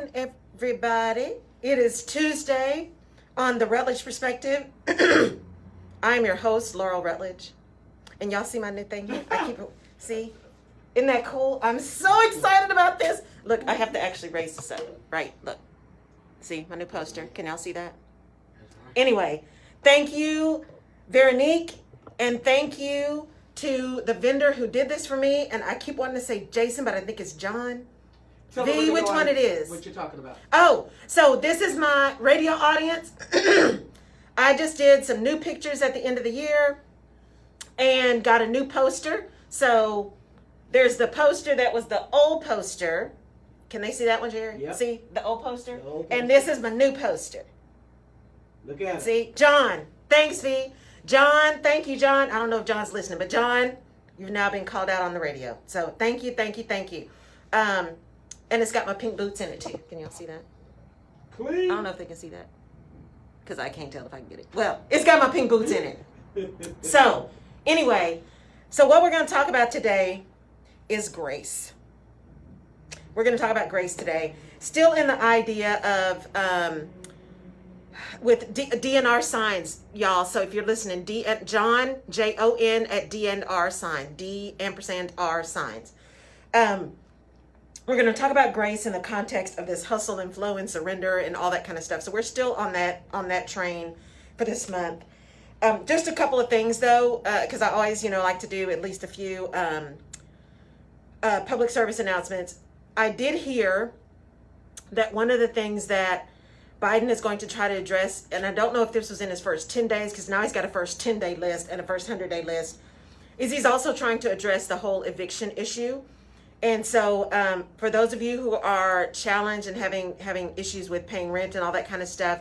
morning, everybody. It is Tuesday on the Rutledge Perspective. I'm your host, Laurel Rutledge. And y'all see my new thing here? I keep it, see? Isn't that cool? I'm so excited about this. Look, I have to actually raise this up. Right, look. See, my new poster. Can y'all see that? Anyway, thank you, Veronique, and thank you to the vendor who did this for me. And I keep wanting to say Jason, but I think it's John. V, which one it is? What you talking about? Oh, so this is my radio audience. I just did some new pictures at the end of the year and got a new poster. So there's the poster that was the old poster. Can they see that one, Jerry? Yep. See the old poster? The old poster. And this is my new poster. Look at it. See, John, thanks, V. John, thank you, John. I don't know if John's listening, but John, you've now been called out on the radio. So thank you, thank you, thank you. And it's got my pink boots in it too. Can y'all see that? Clean. I don't know if they can see that because I can't tell if I can get it. Well, it's got my pink boots in it. So anyway, so what we're going to talk about today is grace. We're going to talk about grace today. Still in the idea of with DNR signs, y'all. So if you're listening, John, Jon at DNR sign, D&R signs. We're going to talk about grace in the context of this hustle and flow and surrender and all that kind of stuff. So we're still on that train for this month. Just a couple of things though, because I always, like to do at least a few public service announcements. I did hear that one of the things that Biden is going to try to address, and I don't know if this was in his first 10 days, because now he's got a first 10-day list and a first 100-day list, is he's also trying to address the whole eviction issue. And so for those of you who are challenged and having issues with paying rent and all that kind of stuff,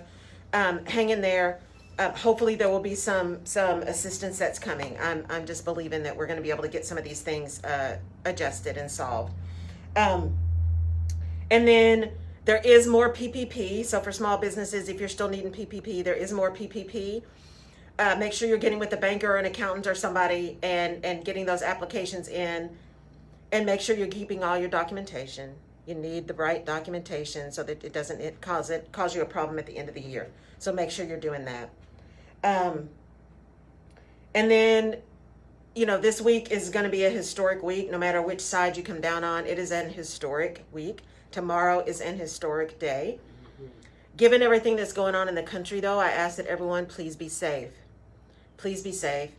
hang in there. Hopefully there will be some assistance that's coming. I'm just believing that we're going to be able to get some of these things adjusted and solved. And then there is more PPP. So for small businesses, if you're still needing PPP, there is more PPP. Make sure you're getting with the banker or an accountant or somebody and getting those applications in. And make sure you're keeping all your documentation. You need the right documentation so that it doesn't cause you a problem at the end of the year. So make sure you're doing that. And then, this week is going to be a historic week. No matter which side you come down on, it is an historic week. Tomorrow is an historic day. Given everything that's going on in the country, though, I ask that everyone please be safe. Please be safe.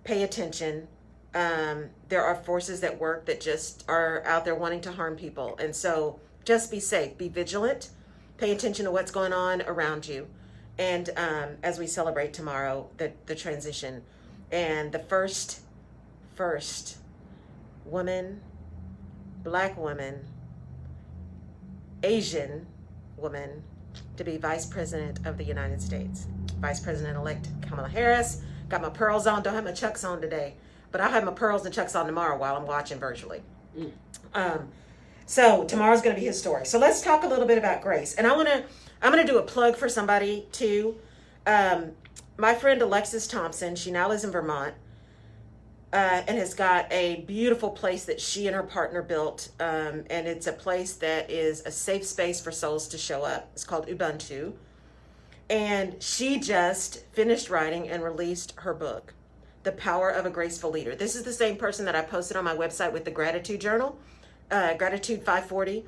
Pay attention. There are forces that work that just are out there wanting to harm people. And so just be safe, be vigilant, pay attention to what's going on around you. And as we celebrate tomorrow, the transition and the first woman, Black woman, Asian woman to be Vice President of the United States. Vice President-elect Kamala Harris. Got my pearls on, don't have my Chucks on today. But I'll have my pearls and Chucks on tomorrow while I'm watching virtually. So tomorrow's going to be historic. So let's talk a little bit about grace. And I'm gonna do a plug for somebody too. My friend Alexis Thompson, she now lives in Vermont, and has got a beautiful place that she and her partner built. And it's a place that is a safe space for souls to show up. It's called Ubuntu. And she just finished writing and released her book, The Power of a Graceful Leader. This is the same person that I posted on my website with the Gratitude Journal, Gratitude 540.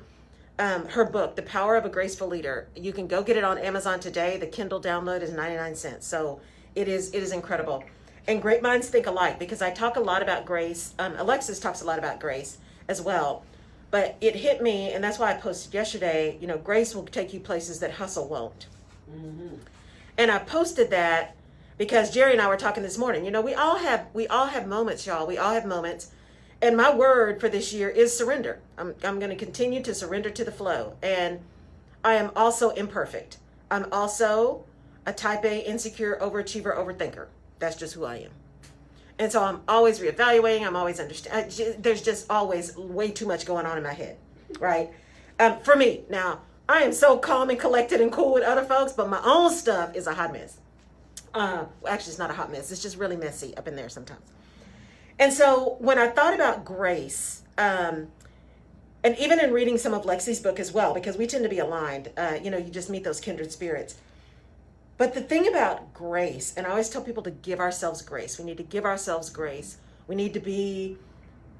Her book, The Power of a Graceful Leader. You can go get it on Amazon today. The Kindle download is 99 cents. So it is incredible. And great minds think alike, because I talk a lot about grace. Alexis talks a lot about grace as well. But it hit me, and that's why I posted yesterday, grace will take you places that hustle won't. Mm-hmm. And I posted that because Jerry and I were talking this morning. We all have moments, y'all. We all have moments. And my word for this year is surrender. I'm going to continue to surrender to the flow. And I am also imperfect. I'm also a type A, insecure, overachiever, overthinker. That's just who I am. And so I'm always reevaluating. I'm always there's just always way too much going on in my head, right? For me. Now, I am so calm and collected and cool with other folks, but my own stuff is a hot mess. Actually, it's not a hot mess. It's just really messy up in there sometimes. And so when I thought about grace, and and even in reading some of Lexi's book as well, because we tend to be aligned, you just meet those kindred spirits. But the thing about grace, and I always tell people to give ourselves grace. We need to give ourselves grace. We need to be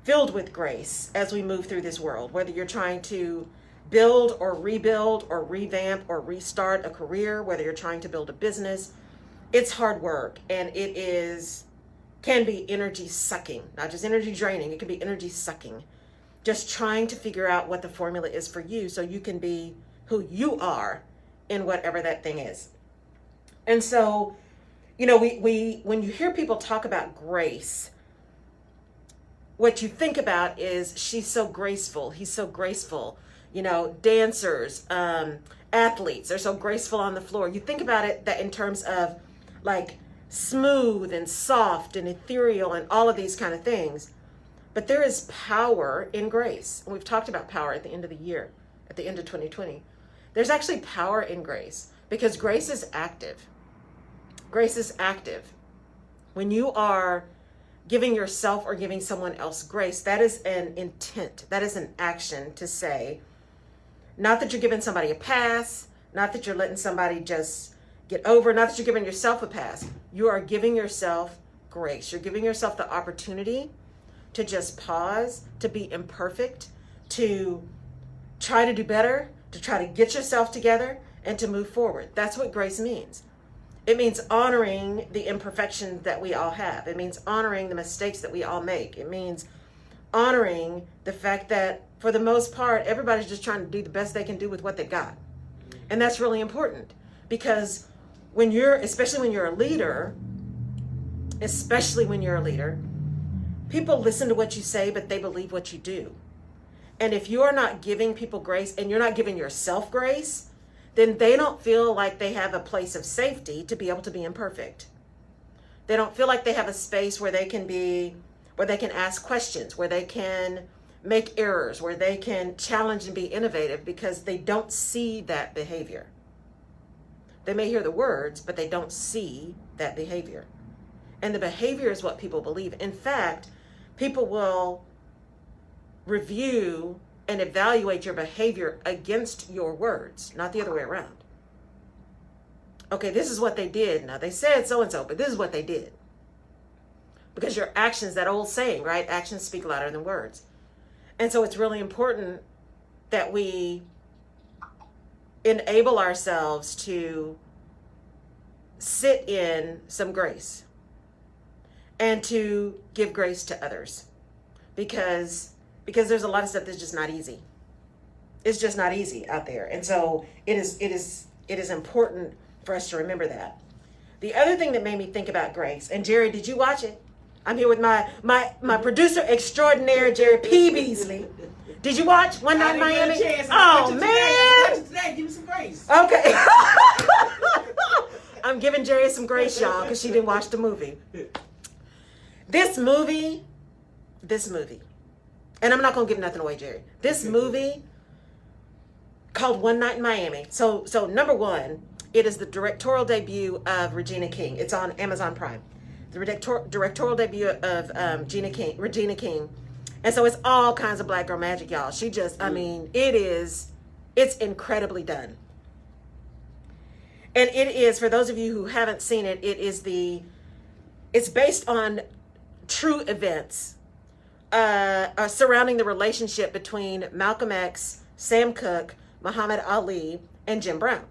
filled with grace as we move through this world, whether you're trying to build or rebuild or revamp or restart a career, whether you're trying to build a business. It's hard work, and can be energy sucking, not just energy draining. It can be energy sucking. Just trying to figure out what the formula is for you so you can be who you are in whatever that thing is. And so, we when you hear people talk about grace, what you think about is she's so graceful, he's so graceful. Dancers, athletes, they're so graceful on the floor. You think about it that in terms of like smooth and soft and ethereal and all of these kind of things. But there is power in grace. And we've talked about power at the end of the year, at the end of 2020. There's actually power in grace because grace is active. Grace is active. When you are giving yourself or giving someone else grace, that is an intent. That is an action to say, not that you're giving somebody a pass, not that you're letting somebody just get over, not that you're giving yourself a pass. You are giving yourself grace. You're giving yourself the opportunity to just pause, to be imperfect, to try to do better, to try to get yourself together, and to move forward. That's what grace means. It means honoring the imperfections that we all have. It means honoring the mistakes that we all make. It means honoring the fact that for the most part, everybody's just trying to do the best they can do with what they've got. And that's really important because especially when you're a leader, people listen to what you say, but they believe what you do. And if you are not giving people grace and you're not giving yourself grace, then they don't feel like they have a place of safety to be able to be imperfect. They don't feel like they have a space where they can ask questions, where they can make errors, where they can challenge and be innovative because they don't see that behavior. They may hear the words, but they don't see that behavior. And the behavior is what people believe. In fact, people will review and evaluate your behavior against your words, not the other way around. Okay, this is what they did. Now, they said so-and-so, but this is what they did. Because your actions, that old saying, right? Actions speak louder than words. And so it's really important that we enable ourselves to sit in some grace and to give grace to others because there's a lot of stuff that's just not easy. It's just not easy out there. And so it is important for us to remember that. The other thing that made me think about grace, and Jerry, did you watch it? I'm here with my producer extraordinaire, Jerry P. Beasley. Did you watch One Night in Miami? Oh, man. Today. Give me some grace. Okay. I'm giving Jerry some grace, y'all, because she didn't watch the movie. This movie, and I'm not going to give nothing away, Jerry. This movie called One Night in Miami. So number one, it is the directorial debut of Regina King. It's on Amazon Prime. The directorial debut of Regina King. And so it's all kinds of black girl magic, y'all. It's incredibly done. And it is, for those of you who haven't seen it, it's based on true events surrounding the relationship between Malcolm X, Sam Cooke, Muhammad Ali, and Jim Brown.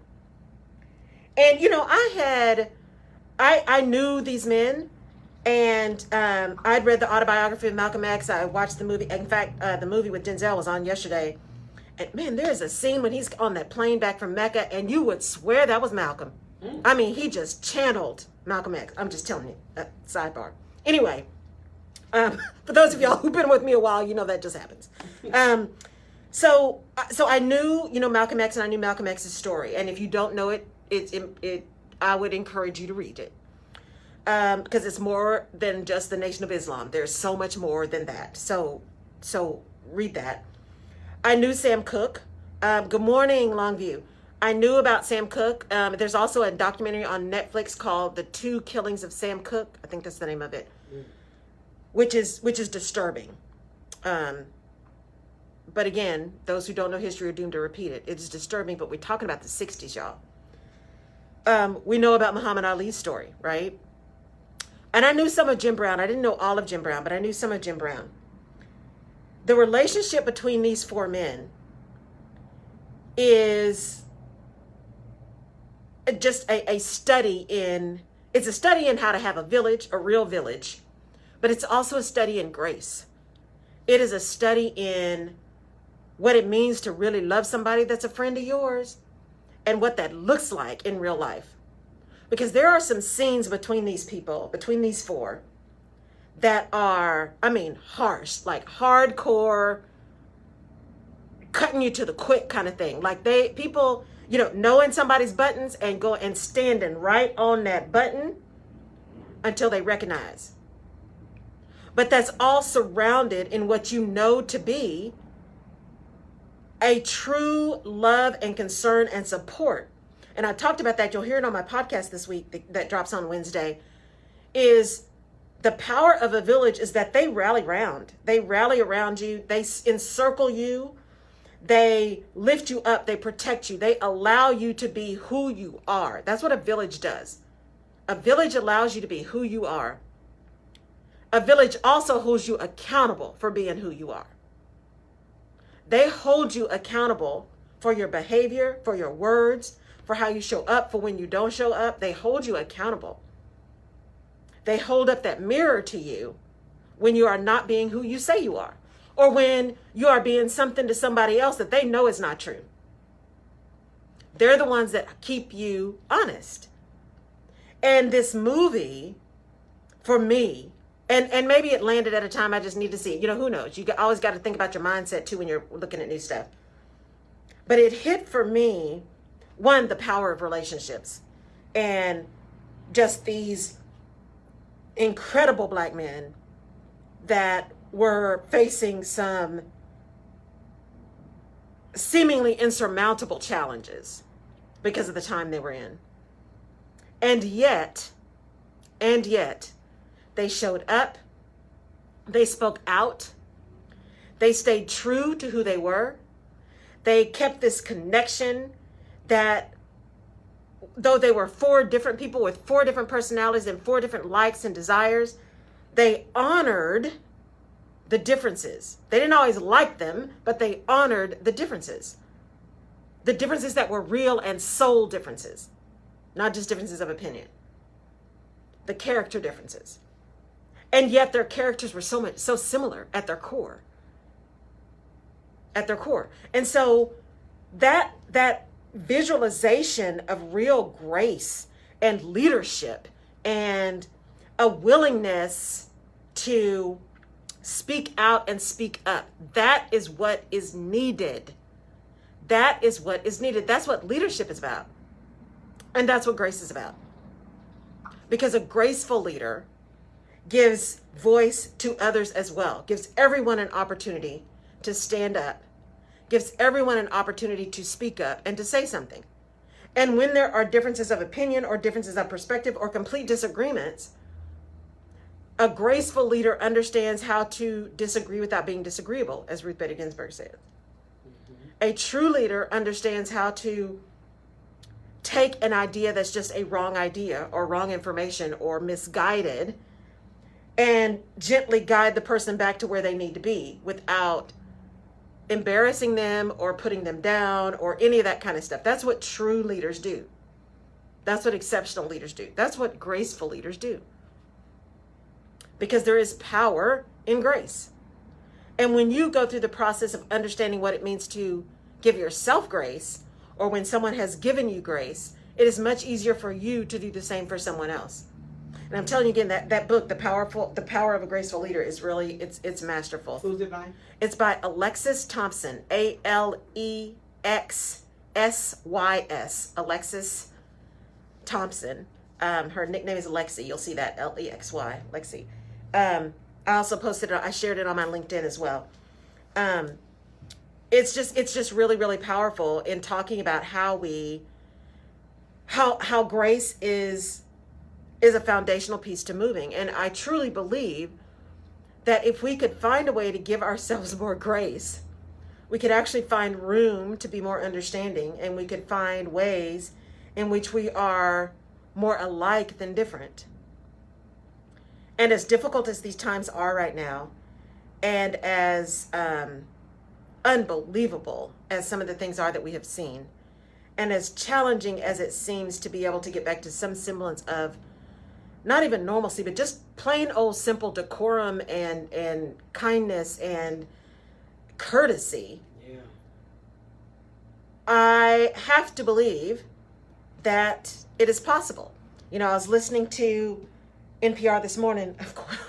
And, I knew these men. And I'd read the autobiography of Malcolm X. I watched the movie. In fact, the movie with Denzel was on yesterday. And man, there's a scene when he's on that plane back from Mecca, and you would swear that was Malcolm. I mean, he just channeled Malcolm X. I'm just telling you. Sidebar. Anyway, for those of y'all who've been with me a while, you know that just happens. So I knew, Malcolm X, and I knew Malcolm X's story. And if you don't know it, I would encourage you to read it. Because it's more than just the Nation of Islam. There's so much more than that. So read that. I knew Sam Cooke. Good morning, Longview. I knew about Sam Cooke. There's also a documentary on Netflix called The Two Killings of Sam Cooke. I think that's the name of it. Which is disturbing. But again, those who don't know history are doomed to repeat it. It's disturbing, but we're talking about the 60s, y'all. We know about Muhammad Ali's story, right? And I knew some of Jim Brown. I didn't know all of Jim Brown, but I knew some of Jim Brown. The relationship between these four men is just a study in, it's a study in how to have a village, a real village, but it's also a study in grace. It is a study in what it means to really love somebody that's a friend of yours and what that looks like in real life. Because there are some scenes between these people, between these four, that are, I mean, harsh, like hardcore, cutting you to the quick kind of thing. Like people, knowing somebody's buttons and go and standing right on that button until they recognize. But that's all surrounded in what you know to be a true love and concern and support. And I talked about that. You'll hear it on my podcast this week that drops on Wednesday. Is the power of a village is that they rally around. They rally around you. They encircle you. They lift you up. They protect you. They allow you to be who you are. That's what a village does. A village allows you to be who you are. A village also holds you accountable for being who you are. They hold you accountable for your behavior, for your words, for how you show up, for when you don't show up. They hold you accountable. They hold up that mirror to you when you are not being who you say you are, or when you are being something to somebody else that they know is not true. They're the ones that keep you honest. And this movie, for me, and maybe it landed at a time I just need to see. Who knows? You always got to think about your mindset too when you're looking at new stuff. But it hit for me, one, the power of relationships and just these incredible Black men that were facing some seemingly insurmountable challenges because of the time they were in. And yet, they showed up, they spoke out, they stayed true to who they were, they kept this connection that though they were four different people with four different personalities and four different likes and desires, they honored the differences. They didn't always like them, but they honored the differences. The differences that were real and soul differences, not just differences of opinion. The character differences. And yet their characters were so similar at their core. At their core. And so that visualization of real grace and leadership and a willingness to speak out and speak up, that is what is needed. That is what is needed. That's what leadership is about. And that's what grace is about. Because a graceful leader gives voice to others as well, gives everyone an opportunity to stand up, gives everyone an opportunity to speak up and to say something. And when there are differences of opinion or differences of perspective or complete disagreements, a graceful leader understands how to disagree without being disagreeable, as Ruth Bader Ginsburg said. A true leader understands how to take an idea that's just a wrong idea or wrong information or misguided and gently guide the person back to where they need to be without embarrassing them or putting them down or any of that kind of stuff. That's what true leaders do. That's what exceptional leaders do. That's what graceful leaders do. Because there is power in grace. And when you go through the process of understanding what it means to give yourself grace, or when someone has given you grace, it is much easier for you to do the same for someone else. And I'm telling you again, that book, The Power of a Graceful Leader, is really, it's masterful. Who's it by? It's by Alexis Thompson, Alexsys, Alexis Thompson. Her nickname is Lexi. You'll see that, Lexy, Lexi. I also posted it, I shared it on my LinkedIn as well. It's just really, really powerful in talking about how grace is a foundational piece to moving. And I truly believe that if we could find a way to give ourselves more grace, we could actually find room to be more understanding, and we could find ways in which we are more alike than different. And as difficult as these times are right now, and as unbelievable as some of the things are that we have seen, and as challenging as it seems to be able to get back to some semblance of not even normalcy, but just plain old simple decorum and kindness and courtesy, Yeah. I have to believe that it is possible. You know, I was listening to NPR this morning.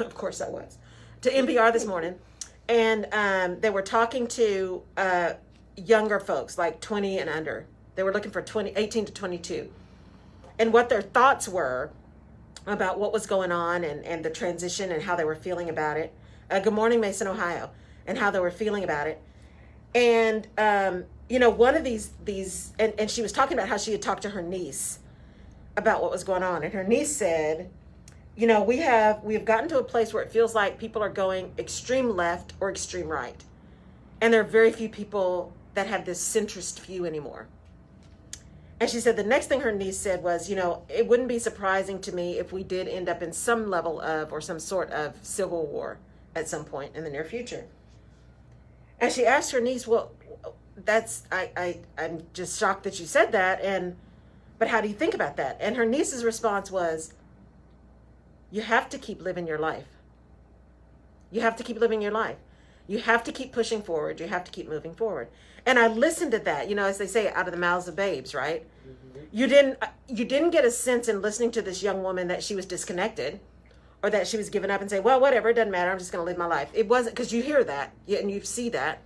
Of course I was. To NPR this morning. And they were talking to younger folks, like 20 and under. They were looking for 18 to 22. And what their thoughts were about what was going on and the transition and how they were feeling about it. Good morning, Mason, Ohio. And how they were feeling about it. And, you know, one of these and she was talking about how she had talked to her niece about what was going on. And her niece said, you know, we have gotten to a place where it feels like people are going extreme left or extreme right. And there are very few people that have this centrist view anymore. And she said the next thing her niece said was, you know, it wouldn't be surprising to me if we did end up in some level of or some sort of civil war at some point in the near future. And she asked her niece, well, I'm just shocked that you said that. But how do you think about that? And her niece's response was, you have to keep living your life. You have to keep living your life. You have to keep pushing forward. You have to keep moving forward. And I listened to that, you know, as they say, out of the mouths of babes, right? Mm-hmm. You didn't get a sense in listening to this young woman that she was disconnected or that she was giving up and say, well, whatever, it doesn't matter. I'm just going to live my life. It wasn't, because you hear that and you see that.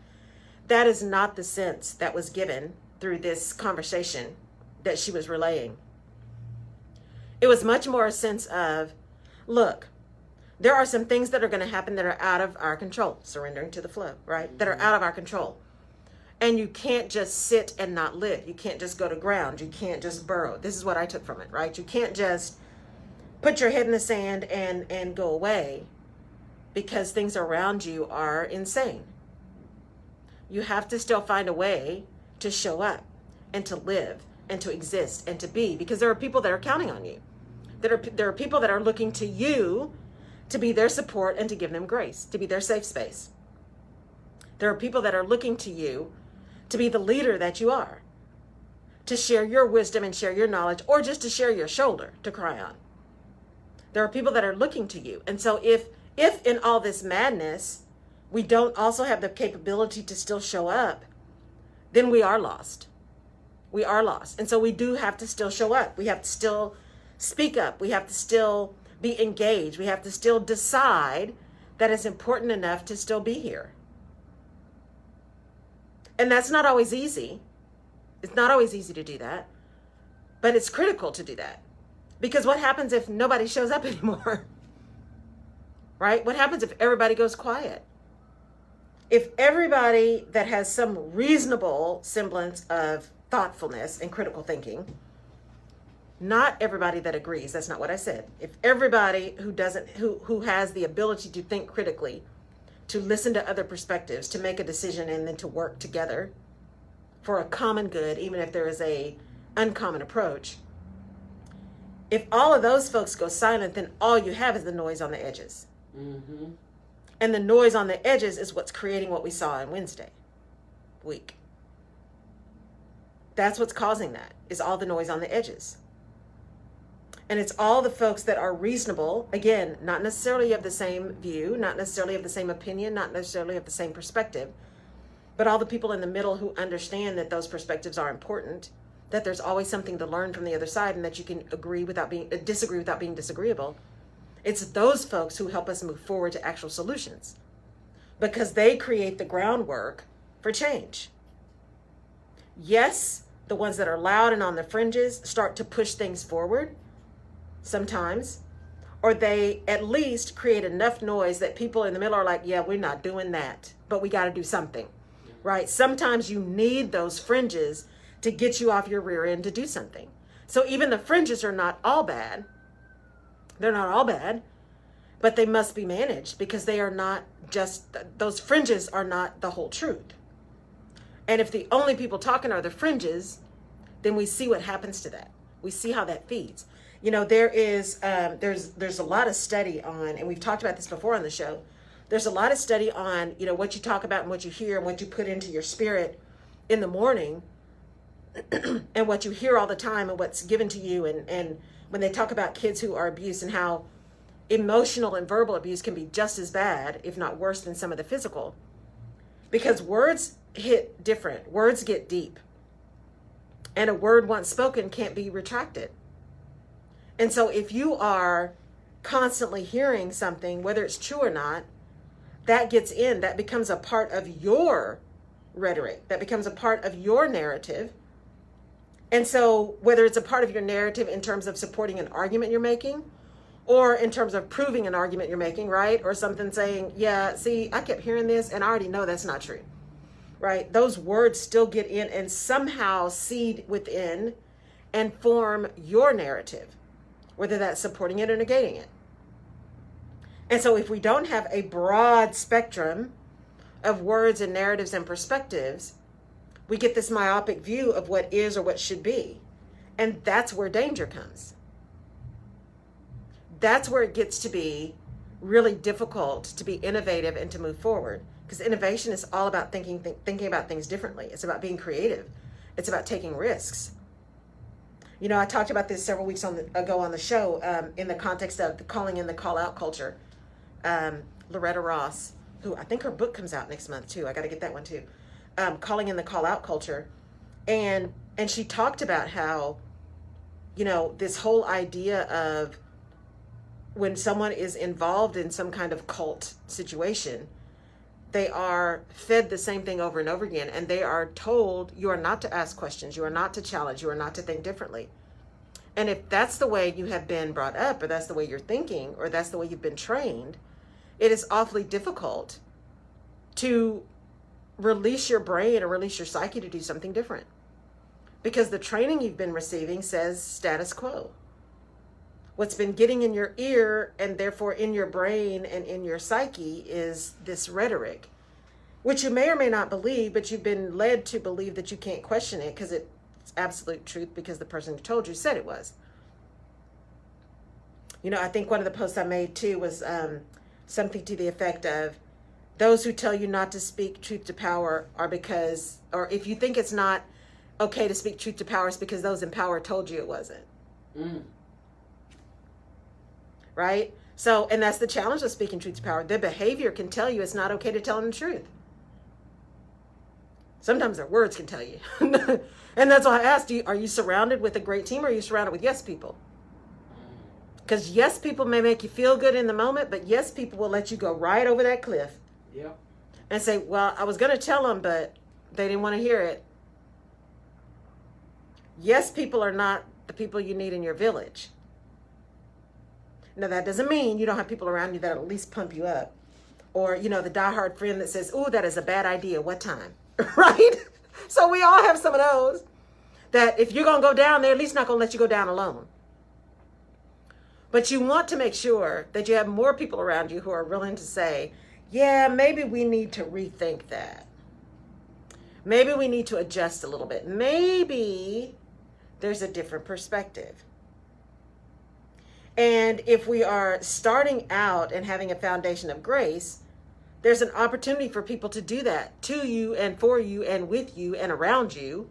That is not the sense that was given through this conversation that she was relaying. It was much more a sense of, look, there are some things that are going to happen that are out of our control, surrendering to the flow, right? Mm-hmm. That are out of our control. And you can't just sit and not live. You can't just go to ground. You can't just burrow. This is what I took from it, right? You can't just put your head in the sand and go away because things around you are insane. You have to still find a way to show up and to live and to exist and to be, because there are people that are counting on you. There are people that are looking to you to be their support and to give them grace, to be their safe space. There are people that are looking to you to be the leader that you are, to share your wisdom and share your knowledge, or just to share your shoulder to cry on. There are people that are looking to you. And so if in all this madness, we don't also have the capability to still show up, then we are lost. We are lost. And so we do have to still show up. We have to still speak up. We have to still be engaged. We have to still decide that it's important enough to still be here. And that's not always easy. It's not always easy to do that. But it's critical to do that. Because what happens if nobody shows up anymore? Right? What happens if everybody goes quiet? If everybody that has some reasonable semblance of thoughtfulness and critical thinking, not everybody that agrees, that's not what I said. If everybody who has the ability to think critically, to listen to other perspectives, to make a decision and then to work together for a common good, even if there is a uncommon approach, if all of those folks go silent, then all you have is the noise on the edges. Mm-hmm. And the noise on the edges is what's creating what we saw on Wednesday week. That's what's causing that, is all the noise on the edges. And it's all the folks that are reasonable, again, not necessarily of the same view, not necessarily of the same opinion, not necessarily of the same perspective, but all the people in the middle who understand that those perspectives are important, that there's always something to learn from the other side, and that you can disagree without being disagreeable. It's those folks who help us move forward to actual solutions, because they create the groundwork for change. Yes, the ones that are loud and on the fringes start to push things forward sometimes, or they at least create enough noise that people in the middle are like, yeah, we're not doing that, but we got to do something, right? Sometimes you need those fringes to get you off your rear end to do something. So even the fringes are not all bad. They're not all bad, but they must be managed, because they are not just, those fringes are not the whole truth. And if the only people talking are the fringes, then we see what happens to that. We see how that feeds. You know, there's a lot of study on, and we've talked about this before on the show. There's a lot of study on, you know, what you talk about and what you hear and what you put into your spirit in the morning and what you hear all the time and what's given to you. And when they talk about kids who are abused and how emotional and verbal abuse can be just as bad, if not worse than some of the physical, because words hit different. Words get deep. And a word once spoken can't be retracted. And so if you are constantly hearing something, whether it's true or not, that gets in, that becomes a part of your rhetoric, that becomes a part of your narrative. And so whether it's a part of your narrative in terms of supporting an argument you're making, or in terms of proving an argument you're making, right? Or something saying, yeah, see, I kept hearing this and I already know that's not true, right? Those words still get in and somehow seed within and form your narrative, whether that's supporting it or negating it. And so if we don't have a broad spectrum of words and narratives and perspectives, we get this myopic view of what is or what should be. And that's where danger comes. That's where it gets to be really difficult to be innovative and to move forward. Because innovation is all about thinking about things differently. It's about being creative. It's about taking risks. You know, I talked about this several weeks ago on the show in the context of the calling in the call out culture. Loretta Ross, who I think her book comes out next month too. I got to get that one too. Calling in the call out culture. And she talked about how, you know, this whole idea of when someone is involved in some kind of cult situation, they are fed the same thing over and over again. And they are told you are not to ask questions. You are not to challenge. You are not to think differently. And if that's the way you have been brought up, or that's the way you're thinking, or that's the way you've been trained, it is awfully difficult to release your brain or release your psyche to do something different. Because the training you've been receiving says status quo. What's been getting in your ear and therefore in your brain and in your psyche is this rhetoric, which you may or may not believe, but you've been led to believe that you can't question it because it's absolute truth because the person who told you said it was. You know, I think one of the posts I made too was something to the effect of, those who tell you not to speak truth to power are because, or if you think it's not okay to speak truth to power, it's because those in power told you it wasn't. Right? So, and that's the challenge of speaking truth to power. Their behavior can tell you it's not okay to tell them the truth. Sometimes their words can tell you. And that's why I asked you, are you surrounded with a great team or are you surrounded with yes people? Because yes people may make you feel good in the moment, but yes people will let you go right over that cliff. Yep. And say, well, I was going to tell them, but they didn't want to hear it. Yes people are not the people you need in your village. Now, that doesn't mean you don't have people around you that at least pump you up. Or, you know, the diehard friend that says, oh, that is a bad idea. What time? Right? So we all have some of those that if you're going to go down, they're at least not going to let you go down alone. But you want to make sure that you have more people around you who are willing to say, yeah, maybe we need to rethink that. Maybe we need to adjust a little bit. Maybe there's a different perspective. And if we are starting out and having a foundation of grace, there's an opportunity for people to do that to you and for you and with you and around you,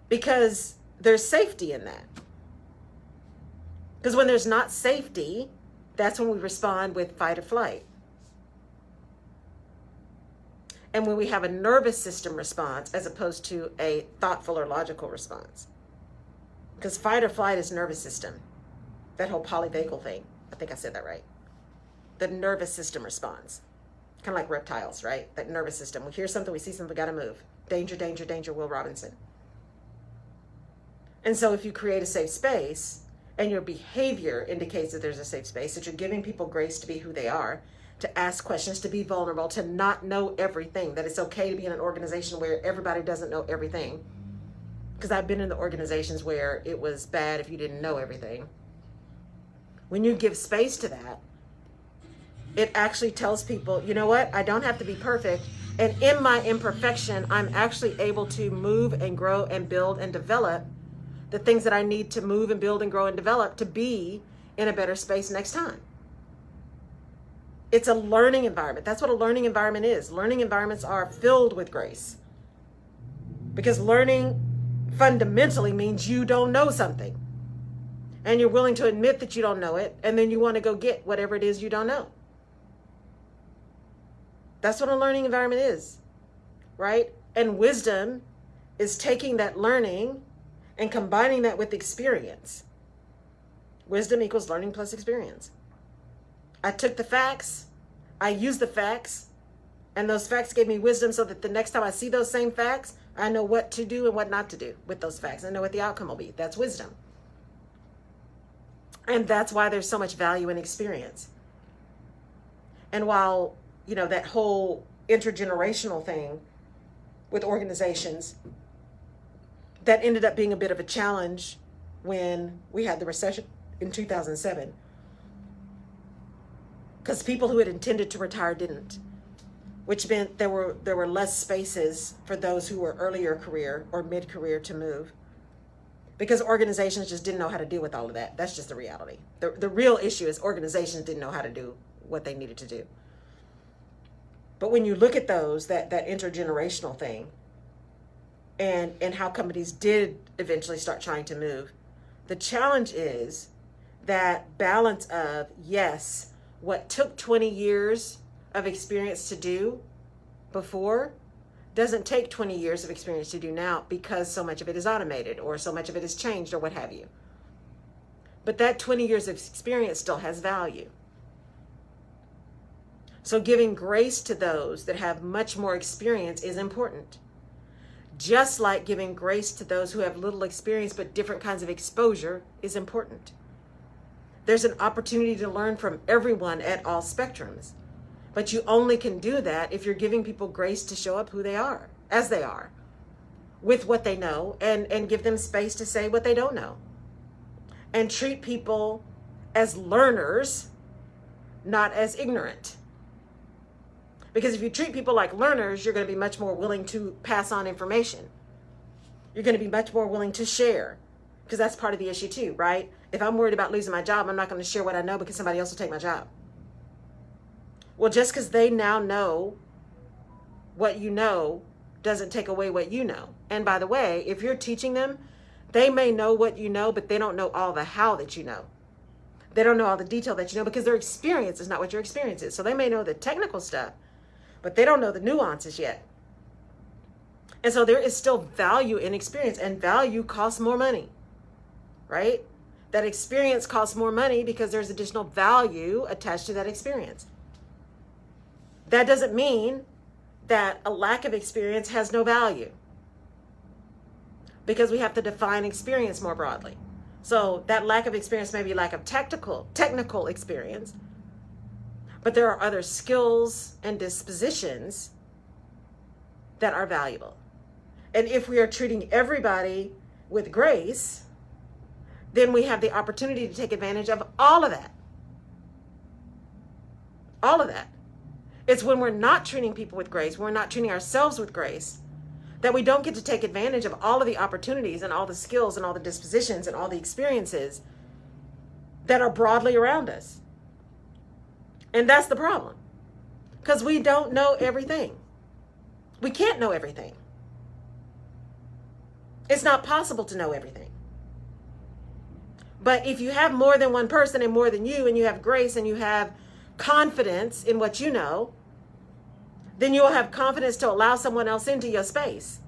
because there's safety in that. Because when there's not safety, that's when we respond with fight or flight. And when we have a nervous system response as opposed to a thoughtful or logical response. Because fight or flight is nervous system. That whole polyvagal thing. I think I said that right. The nervous system response. Kind of like reptiles, right? That nervous system. We hear something, we see something, we got to move. Danger, danger, danger, Will Robinson. And so if you create a safe space and your behavior indicates that there's a safe space, that you're giving people grace to be who they are, to ask questions, to be vulnerable, to not know everything, that it's okay to be in an organization where everybody doesn't know everything. Because I've been in the organizations where it was bad if you didn't know everything. When you give space to that, it actually tells people, you know what? I don't have to be perfect, And in my imperfection, I'm actually able to move and grow and build and develop the things that I need to move and build and grow and develop to be in a better space next time. It's a learning environment. That's what a learning environment is. Learning environments are filled with grace. Because learning fundamentally means you don't know something. And you're willing to admit that you don't know it. And then you want to go get whatever it is you don't know. That's what a learning environment is. Right? And wisdom is taking that learning and combining that with experience. Wisdom equals learning plus experience. I took the facts, I used the facts, and those facts gave me wisdom so that the next time I see those same facts, I know what to do and what not to do with those facts. I know what the outcome will be. That's wisdom. And that's why there's so much value in experience. And while, that whole intergenerational thing with organizations, that ended up being a bit of a challenge when we had the recession in 2007. Because people who had intended to retire didn't, which meant there were less spaces for those who were earlier career or mid-career to move, because organizations just didn't know how to deal with all of that. That's just the reality. The real issue is organizations didn't know how to do what they needed to do. But when you look at those, that intergenerational thing, and how companies did eventually start trying to move, the challenge is that balance of, yes, what took 20 years of experience to do before doesn't take 20 years of experience to do now, because so much of it is automated or so much of it is changed or what have you. But that 20 years of experience still has value. So giving grace to those that have much more experience is important. Just like giving grace to those who have little experience but different kinds of exposure is important. There's an opportunity to learn from everyone at all spectrums. But you only can do that if you're giving people grace to show up who they are, as they are, with what they know, and give them space to say what they don't know. And treat people as learners, not as ignorant. Because if you treat people like learners, you're going to be much more willing to pass on information. You're going to be much more willing to share, because that's part of the issue too, right? If I'm worried about losing my job, I'm not going to share what I know because somebody else will take my job. Well, just because they now know what you know doesn't take away what you know. And by the way, if you're teaching them, they may know what you know, but they don't know all the how that you know. They don't know all the detail that you know, because their experience is not what your experience is. So they may know the technical stuff, but they don't know the nuances yet. And so there is still value in experience, and value costs more money, right? That experience costs more money because there's additional value attached to that experience. That doesn't mean that a lack of experience has no value, because we have to define experience more broadly. So that lack of experience may be lack of technical experience, but there are other skills and dispositions that are valuable. And if we are treating everybody with grace, then we have the opportunity to take advantage of all of that. All of that. It's when we're not treating people with grace, when we're not treating ourselves with grace, that we don't get to take advantage of all of the opportunities and all the skills and all the dispositions and all the experiences that are broadly around us. And that's the problem, because we don't know everything. We can't know everything. It's not possible to know everything. But if you have more than one person and more than you, and you have grace and you have confidence in what you know, then you'll have confidence to allow someone else into your space.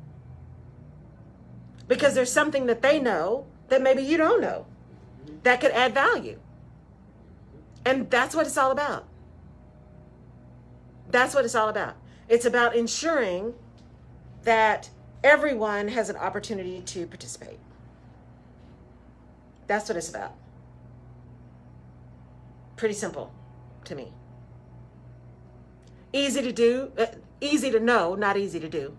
Because there's something that they know that maybe you don't know that could add value. And that's what it's all about. That's what it's all about. It's about ensuring that everyone has an opportunity to participate. That's what it's about. Pretty simple to me. Easy to do, easy to know, not easy to do.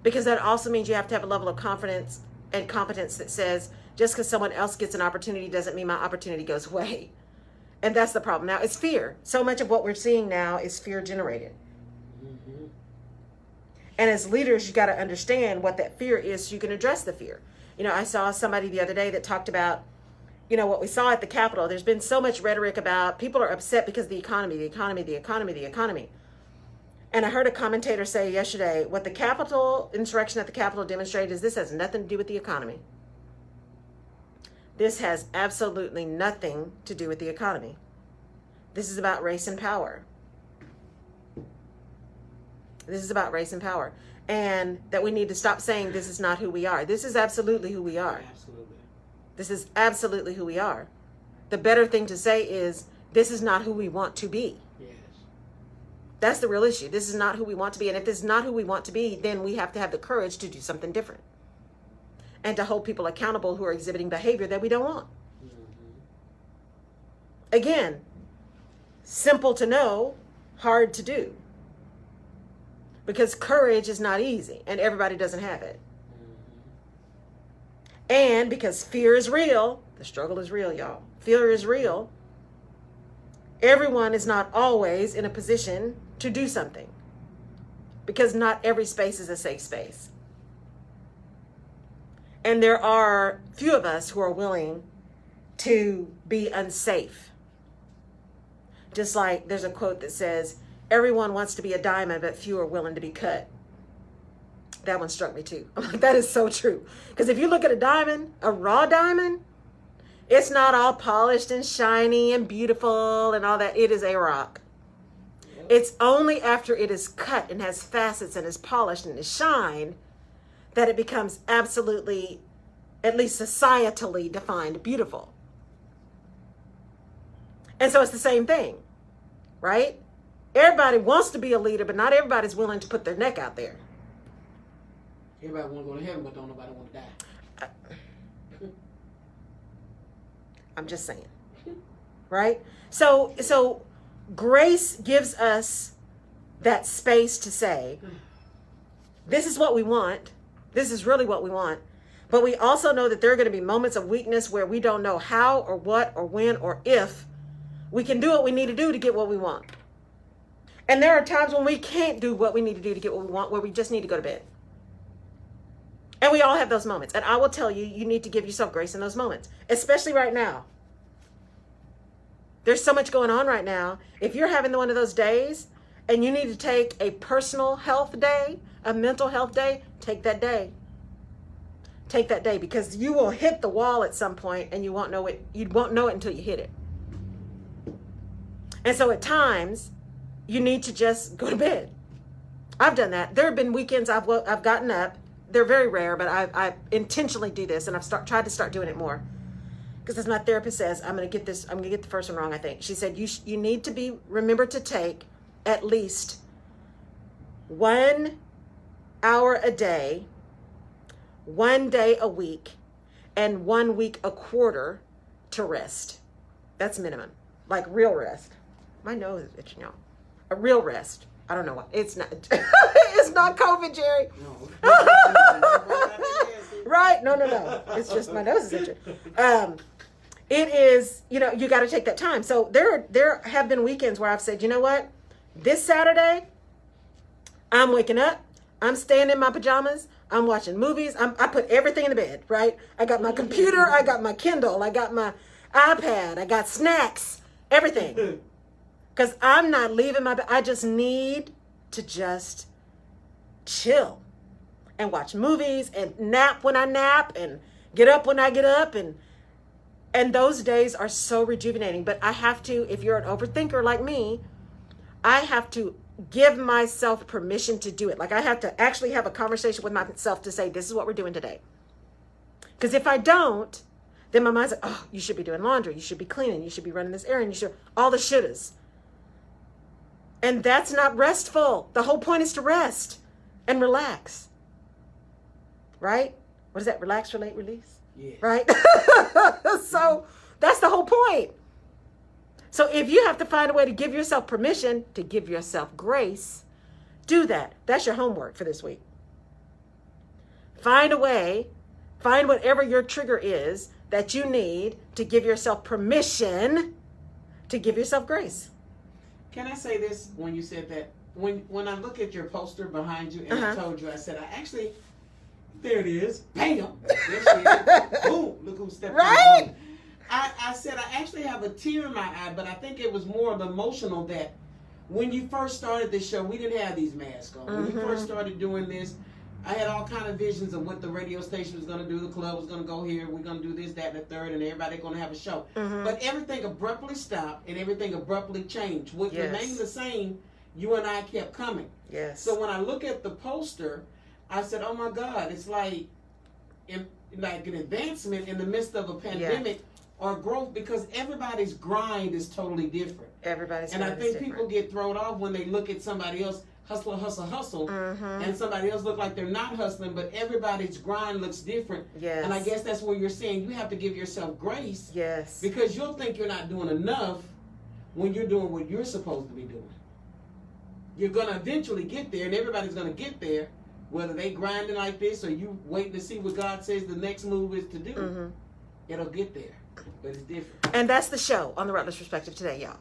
Because that also means you have to have a level of confidence and competence that says, just because someone else gets an opportunity doesn't mean my opportunity goes away. And that's the problem. Now, it's fear. So much of what we're seeing now is fear generated. And as leaders, you got to understand what that fear is so you can address the fear. I saw somebody the other day that talked about, what we saw at the Capitol. There's been so much rhetoric about people are upset because of the economy, the economy, the economy, the economy. And I heard a commentator say yesterday, what the Capitol insurrection at the Capitol demonstrated is this has nothing to do with the economy. This has absolutely nothing to do with the economy. This is about race and power. This is about race and power. And that we need to stop saying this is not who we are. This is absolutely who we are. Absolutely. This is absolutely who we are. The better thing to say is this is not who we want to be. Yes. That's the real issue. This is not who we want to be. And if this is not who we want to be, then we have to have the courage to do something different. And to hold people accountable who are exhibiting behavior that we don't want. Mm-hmm. Again, simple to know, hard to do. Because courage is not easy and everybody doesn't have it. Mm-hmm. And because fear is real, the struggle is real, y'all. Fear is real. Everyone is not always in a position to do something. Because not every space is a safe space. And there are few of us who are willing to be unsafe. Just like there's a quote that says, everyone wants to be a diamond, but few are willing to be cut. That one struck me too. I'm like, that is so true. Because if you look at a diamond, a raw diamond, it's not all polished and shiny and beautiful and all that. It is a rock. Yep. It's only after it is cut and has facets and is polished and is shined that it becomes absolutely, at least societally defined, beautiful. And so it's the same thing, right? Everybody wants to be a leader, but not everybody's willing to put their neck out there. Everybody want to go to heaven, but don't nobody want to die. I'm just saying, right? So grace gives us that space to say, this is what we want. This is really what we want. But we also know that there are going to be moments of weakness where we don't know how or what or when or if we can do what we need to do to get what we want. And there are times when we can't do what we need to do to get what we want, where we just need to go to bed. And we all have those moments. And I will tell you, you need to give yourself grace in those moments, especially right now. There's so much going on right now. If you're having one of those days and you need to take a personal health day, a mental health day, take that day. Take that day, because you will hit the wall at some point and you won't know it. You won't know it until you hit it. And so at times, you need to just go to bed. I've done that. There have been weekends I've gotten up. They're very rare, but I intentionally do this, and I've tried to start doing it more. Because as my therapist says, I'm going to get the first one wrong, I think. She said, you need to remember to take at least 1 hour a day, 1 day a week, and 1 week a quarter to rest. That's minimum. Like real rest. My nose is itching, y'all. A real rest. I don't know why. It's not. It's not COVID, Jerry. No. Right? No. It's just my nose is itching. It is. You got to take that time. So there have been weekends where I've said, you know what? This Saturday, I'm waking up. I'm staying in my pajamas. I'm watching movies. I put everything in the bed. Right? I got my computer. I got my Kindle. I got my iPad. I got snacks. Everything. Because I'm not leaving my bed. I just need to just chill and watch movies and nap when I nap and get up when I get up. And those days are so rejuvenating. But I have to, if you're an overthinker like me, I have to give myself permission to do it. Like I have to actually have a conversation with myself to say, this is what we're doing today. Because if I don't, then my mind's like, oh, you should be doing laundry. You should be cleaning. You should be running this errand. You should, all the shouldas. And that's not restful. The whole point is to rest and relax. Right? What is that? Relax, relate, release? Yeah. Right? So that's the whole point. So if you have to find a way to give yourself permission, to give yourself grace, do that. That's your homework for this week. Find a way, find whatever your trigger is that you need to give yourself permission to give yourself grace. Can I say this when you said that? when I look at your poster behind you, and I Uh-huh. told you, I said, there it is. Bam. There she is. Boom. Look who stepped Right? in. I said, I actually have a tear in my eye, but I think it was more of emotional that when you first started this show, we didn't have these masks on. When you first started doing this, I had all kind of visions of what the radio station was going to do. The club was going to go here. We're going to do this, that, and the third, and everybody going to have a show. But everything abruptly stopped, and everything abruptly changed. What Yes. remained the same, you and I kept coming. Yes. So when I look at the poster, I said, "Oh my God, it's like an advancement in the midst of a pandemic or growth, because everybody's grind is totally different." Everybody's And I grind is think different. people get thrown off when they look at somebody else hustle, and somebody else look like they're not hustling, but everybody's grind looks different. Yes. And I guess that's where you're saying you have to give yourself grace, Yes. because you'll think you're not doing enough when you're doing what you're supposed to be doing. You're going to eventually get there, and everybody's going to get there, whether they grinding like this or you waiting to see what God says the next move is to do. It'll get there, but it's different. And that's the show on the Rutledge Perspective today, y'all.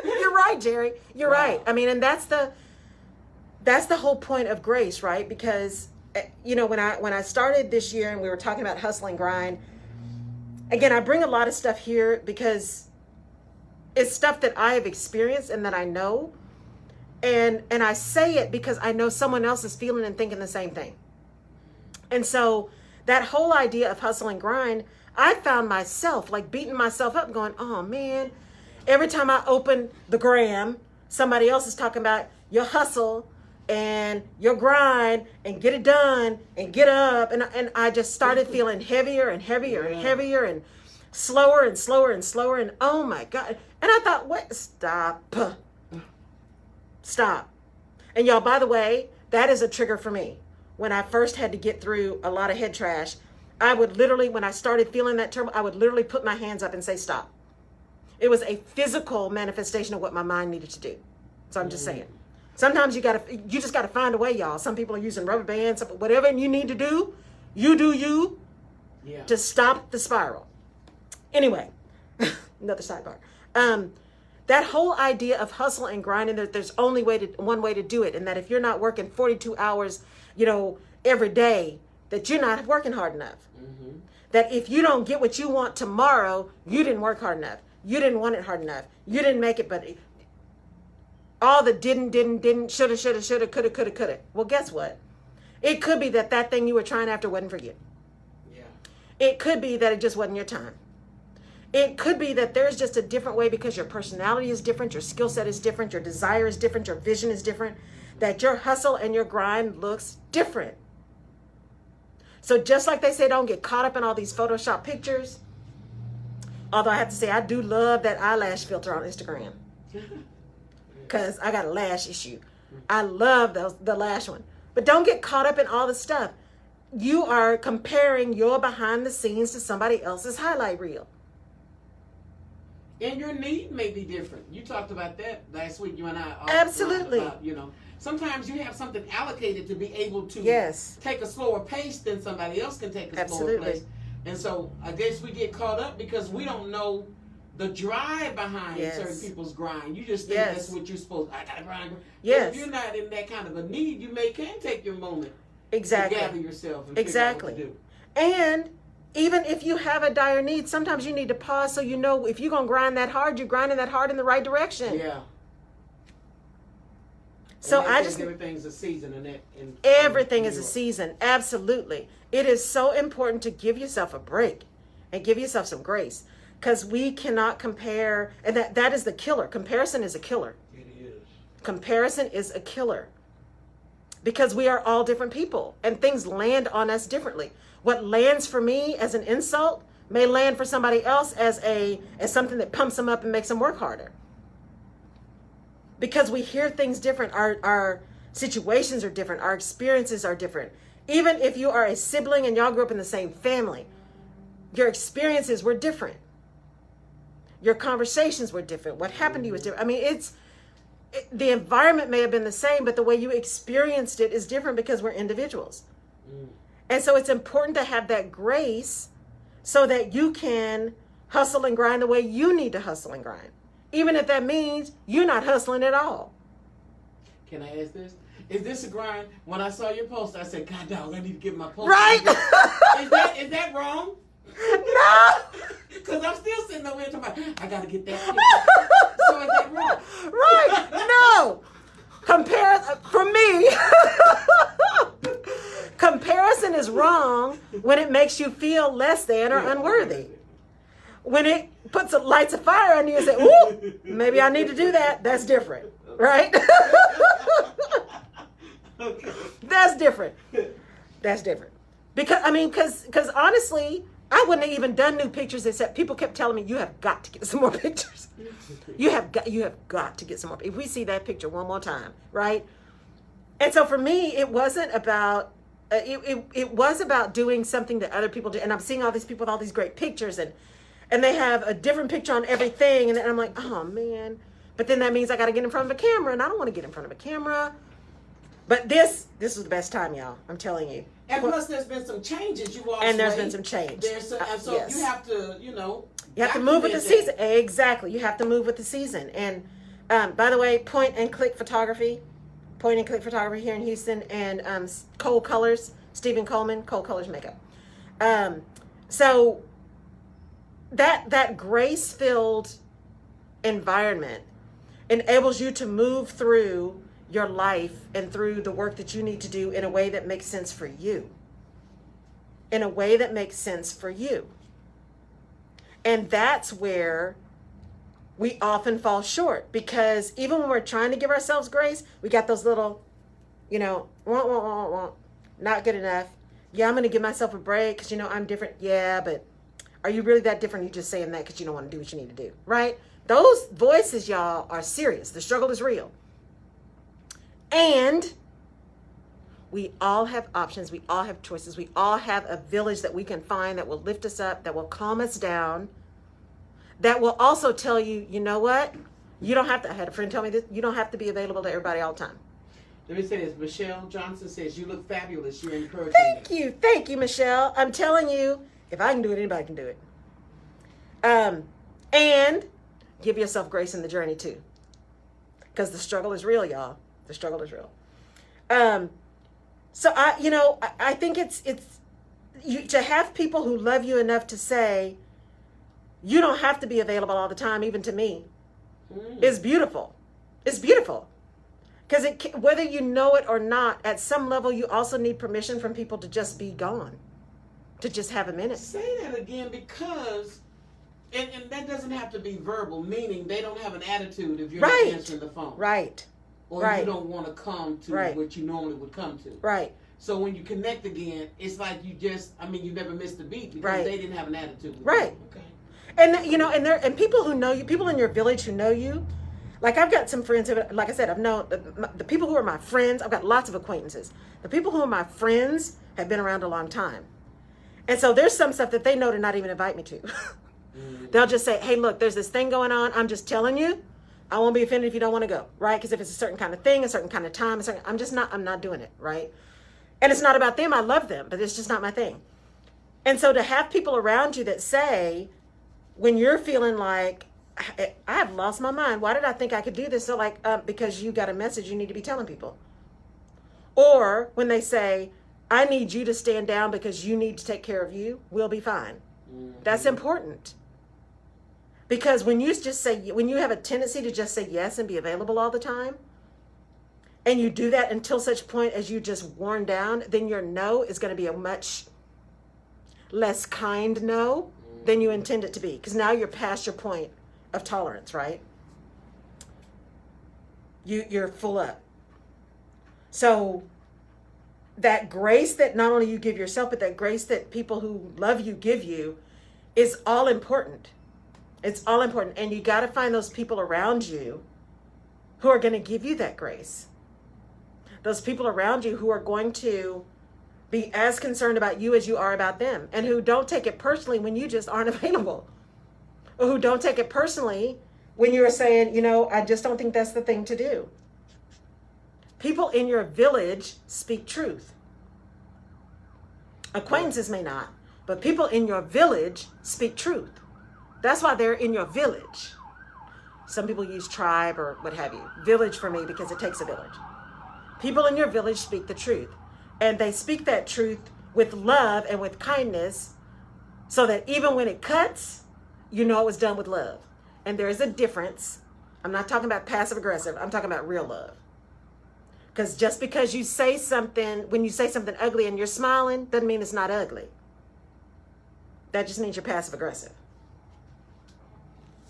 You're right, Jerry. You're right. I mean, and that's the whole point of grace, right? Because when I started this year and we were talking about hustle and grind, again, I bring a lot of stuff here because it's stuff that I have experienced and that I know. And I say it because I know someone else is feeling and thinking the same thing. And so that whole idea of hustle and grind, I found myself like beating myself up going, oh man, every time I open the gram, somebody else is talking about your hustle and your grind and get it done and get up. And I just started feeling heavier and heavier and heavier and slower and slower and slower. And oh my God. And I thought, what? Stop. And y'all, by the way, that is a trigger for me. When I first had to get through a lot of head trash, I would literally, when I started feeling that turmoil, I would literally put my hands up and say, stop. It was a physical manifestation of what my mind needed to do. So I'm just saying. Sometimes you just got to find a way, y'all. Some people are using rubber bands, whatever you need to do, you do you to stop the spiral. Anyway, another sidebar. That whole idea of hustle and grinding, there's only one way to do it. And that if you're not working 42 hours, every day, that you're not working hard enough. That if you don't get what you want tomorrow, you didn't work hard enough. You didn't want it hard enough. You didn't make it, but all the didn't, shoulda, coulda. Well, guess what? It could be that thing you were trying after wasn't for you. Yeah. It could be that it just wasn't your time. It could be that there's just a different way because your personality is different, your skill set is different, your desire is different, your vision is different, that your hustle and your grind looks different. So just like they say, don't get caught up in all these Photoshop pictures. Although I have to say, I do love that eyelash filter on Instagram. Because I got a lash issue. I love the lash one. But don't get caught up in all the stuff. You are comparing your behind the scenes to somebody else's highlight reel. And your need may be different. You talked about that last week. You and I Absolutely. About, sometimes you have something allocated to be able to take a slower pace than somebody else can take a slower pace. And so I guess we get caught up because we don't know the drive behind certain people's grind. You just think that's what you're supposed to. I gotta grind. Yes. But if you're not in that kind of a need, you can take your moment to gather yourself and figure out what to do. And even if you have a dire need, sometimes you need to pause so you know if you're going to grind that hard, you're grinding that hard in the right direction. Yeah. So everything's a season everything is a season. Absolutely. It is so important to give yourself a break and give yourself some grace because we cannot compare. And that is the killer. Comparison is a killer. It is. Comparison is a killer because we are all different people and things land on us differently. What lands for me as an insult may land for somebody else as something that pumps them up and makes them work harder. Because we hear things different. Our situations are different. Our experiences are different. Even if you are a sibling and y'all grew up in the same family, your experiences were different. Your conversations were different. What happened to you was different. I mean, the environment may have been the same, but the way you experienced it is different because we're individuals. And so it's important to have that grace so that you can hustle and grind the way you need to hustle and grind. Even if that means you're not hustling at all. can I ask this? Is this a grind? When I saw your post, I said, God dog, I need to get my post. Right? Is that wrong? No. Because I'm still sitting over here talking about, I got to get that picture. So is that wrong? Right. No. For me, comparison is wrong when it makes you feel less than or unworthy. When it lights a fire on you and say, ooh, maybe I need to do that, that's different. Right? Okay. That's different. That's different. Because honestly, I wouldn't have even done new pictures except people kept telling me, you have got to get some more pictures. You have got to get some more. If we see that picture one more time, right? And so for me, it wasn't about, it was about doing something that other people do. And I'm seeing all these people with all these great pictures and they have a different picture on everything. And I'm like, oh man. But then that means I got to get in front of a camera and I don't want to get in front of a camera. But this was the best time, y'all. I'm telling you. And plus, there's been some changes. There's been some change. So yes. you have to, you have to move with the season. Exactly. You have to move with the season. And by the way, point and click photography here in Houston, and Cold Colors, Stephen Coleman, Cold Colors Makeup. So that grace-filled environment enables you to move through your life and through the work that you need to do in a way that makes sense for you. In a way that makes sense for you. And that's where we often fall short, because even when we're trying to give ourselves grace, we got those little, not good enough. Yeah, I'm going to give myself a break because, I'm different. Yeah, but are you really that different? You're just saying that because you don't want to do what you need to do, right? Those voices, y'all, are serious. The struggle is real. And we all have options. We all have choices. We all have a village that we can find that will lift us up, that will calm us down, that will also tell you, you know what? You don't have to, I had a friend tell me this, you don't have to be available to everybody all the time. Let me say this. Michelle Johnson says, you look fabulous. You're encouraging me. Thank you, Michelle. I'm telling you, if I can do it, anybody can do it. And give yourself grace in the journey too. Because the struggle is real, y'all. The struggle is real. So I think it's you to have people who love you enough to say, you don't have to be available all the time, even to me, is beautiful. It's beautiful. Because whether you know it or not, at some level, you also need permission from people to just be gone, to just have a minute. Say that again, because, and that doesn't have to be verbal, meaning they don't have an attitude if you're not answering the phone. Right. Or you don't want to come to what you normally would come to. Right. So when you connect again, it's like you never missed a beat because they didn't have an attitude. Right. Okay. And and people who know you, people in your village who know you, like I've got some friends who, like I said, I've known the people who are my friends. I've got lots of acquaintances. The people who are my friends have been around a long time. And so there's some stuff that they know to not even invite me to. They'll just say, hey, look, there's this thing going on. I'm just telling you. I won't be offended if you don't want to go, right? Because if it's a certain kind of thing, a certain kind of time, I'm not doing it, right? And it's not about them. I love them, but it's just not my thing. And so to have people around you that say, when you're feeling like, I have lost my mind. Why did I think I could do this? So because you got a message you need to be telling people. Or when they say, I need you to stand down because you need to take care of you, we'll be fine. Mm-hmm. That's important. Because when you have a tendency to just say yes and be available all the time, and you do that until such point as you just worn down, then your no is going to be a much less kind no than you intend it to be. Because now you're past your point of tolerance, right? You're full up. So that grace that not only you give yourself, but that grace that people who love you give you is all important. It's all important. And you got to find those people around you who are going to give you that grace. Those people around you who are going to be as concerned about you as you are about them, and who don't take it personally when you just aren't available. Or who don't take it personally when you're saying, I just don't think that's the thing to do. People in your village speak truth. Acquaintances may not, but people in your village speak truth. That's why they're in your village. Some people use tribe or what have you. Village for me because it takes a village. People in your village speak the truth. And they speak that truth with love and with kindness, so that even when it cuts, you know it was done with love. And there is a difference. I'm not talking about passive aggressive. I'm talking about real love. Because just because you say something, when you say something ugly and you're smiling, doesn't mean it's not ugly. That just means you're passive aggressive.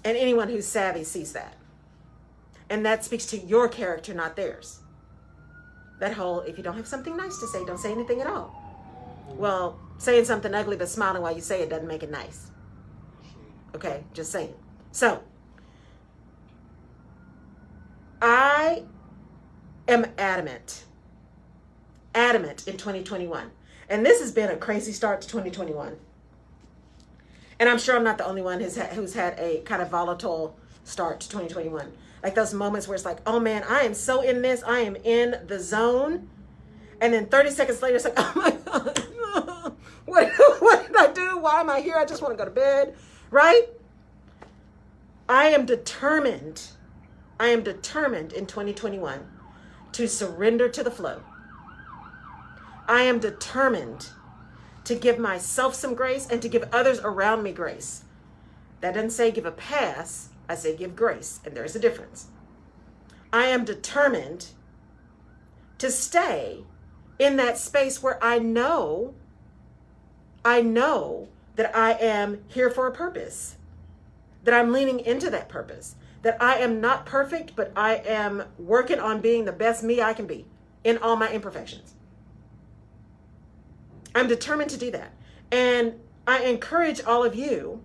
And anyone who's savvy sees that. And that speaks to your character, not theirs. That whole, if you don't have something nice to say, don't say anything at all. Well, saying something ugly but smiling while you say it doesn't make it nice. Okay, just saying. So, I am adamant in 2021. And this has been a crazy start to 2021. And I'm sure I'm not the only one who's had a kind of volatile start to 2021. Like those moments where it's like, oh man, I am so in this. I am in the zone. And then 30 seconds later, it's like, oh my God, what did I do? Why am I here? I just want to go to bed, right? I am determined in 2021 to surrender to the flow. I am determined to give myself some grace and to give others around me grace. That doesn't say give a pass. I say give grace, and there's a difference. I am determined to stay in that space where I know that I am here for a purpose, that I'm leaning into that purpose, that I am not perfect, but I am working on being the best me I can be in all my imperfections. I'm determined to do that. And I encourage all of you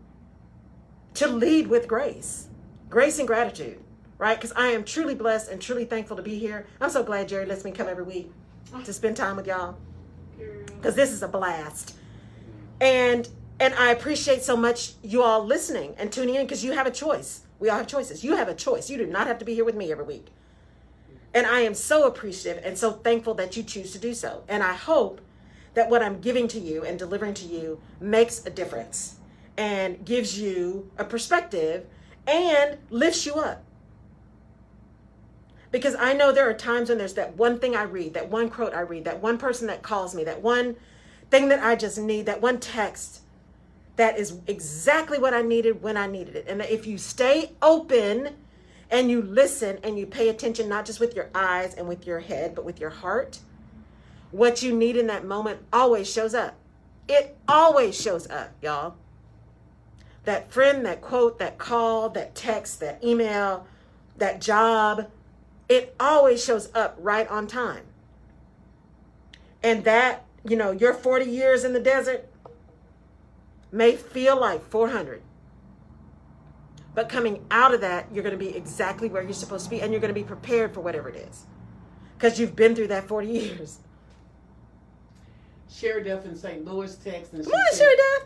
to lead with grace and gratitude, right? Because I am truly blessed and truly thankful to be here. I'm so glad Jerry lets me come every week to spend time with y'all, because this is a blast. And I appreciate so much you all listening and tuning in, because you have a choice. We all have choices. You have a choice. You do not have to be here with me every week. And I am so appreciative and so thankful that you choose to do so. And I hope that what I'm giving to you and delivering to you makes a difference and gives you a perspective and lifts you up. Because I know there are times when there's that one thing I read, that one quote I read, that one person that calls me, that one thing that I just need, that one text that is exactly what I needed when I needed it. And that if you stay open and you listen and you pay attention, not just with your eyes and with your head, but with your heart, what you need in that moment always shows up. It always shows up, y'all. That friend, that quote, that call, that text, that email, that job, it always shows up right on time. And that, your 40 years in the desert may feel like 400. But coming out of that, you're going to be exactly where you're supposed to be, and you're going to be prepared for whatever it is, because you've been through that 40 years. Sherry Duff in St. Louis text, and